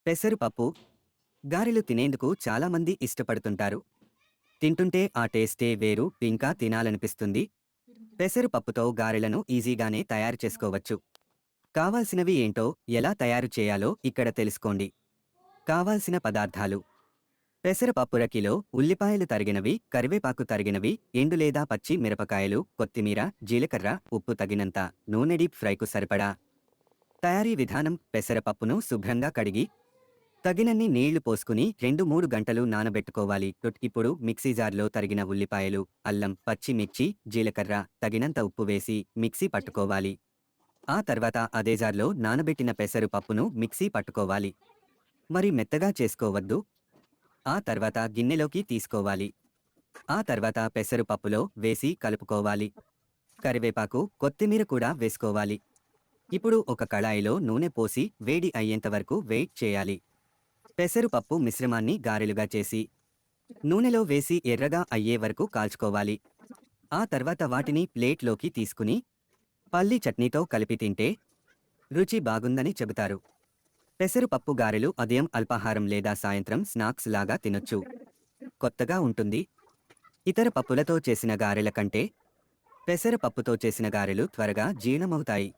పెసరపప్పు గారెలు తినేందుకు చాలామంది ఇష్టపడుతుంటారు. తింటుంటే ఆ టేస్టే వేరు, ఇంకా తినాలనిపిస్తుంది. పెసరపప్పుతో గారెలను ఈజీగానే తయారు చేసుకోవచ్చు. కావాల్సినవి ఏంటో, ఎలా తయారు చేయాలో ఇక్కడ తెలుసుకోండి. కావాల్సిన పదార్థాలు: పెసరపప్పుర కిలో, ఉల్లిపాయలు తరిగినవి, కరివేపాకు తరిగినవి, ఎండు లేదా పచ్చి మిరపకాయలు, కొత్తిమీర, జీలకర్ర, ఉప్పు తగినంత, నూనె డీప్ ఫ్రైకు సరిపడా. తయారీ విధానం: పెసరపప్పును శుభ్రంగా కడిగి తగినన్ని నీళ్లు పోసుకుని 2-3 గంటలు నానబెట్టుకోవాలి. ఇప్పుడు మిక్సీ జార్లో తరిగిన ఉల్లిపాయలు, అల్లం, పచ్చిమిర్చి, జీలకర్ర, తగినంత ఉప్పు వేసి మిక్సీ పట్టుకోవాలి. ఆ తర్వాత అదే జార్లో నానబెట్టిన పెసరు పప్పును మిక్సీ పట్టుకోవాలి. మరి మెత్తగా చేసుకోవద్దు. ఆ తర్వాత గిన్నెలోకి తీసుకోవాలి. ఆ తర్వాత పెసరు పప్పులో వేసి కలుపుకోవాలి. కరివేపాకు, కొత్తిమీర కూడా వేసుకోవాలి. ఇప్పుడు ఒక కళాయిలో నూనె పోసి వేడి అయ్యేంత వరకు వెయిట్ చేయాలి. పెసరుపప్పు మిశ్రమాన్ని గారెలుగా చేసి నూనెలో వేసి ఎర్రగా అయ్యే వరకు కాల్చుకోవాలి. ఆ తర్వాత వాటిని ప్లేట్లోకి తీసుకుని పల్లీ చట్నీతో కలిపి తింటే రుచి బాగుందని చెబుతారు. పెసరుపప్పు గారెలు ఉదయం అల్పాహారం లేదా సాయంత్రం స్నాక్స్ లాగా తినొచ్చు. కొత్తగా ఉంటుంది. ఇతర పప్పులతో చేసిన గారెల కంటే పెసరపప్పుతో చేసిన గారెలు త్వరగా జీర్ణమవుతాయి.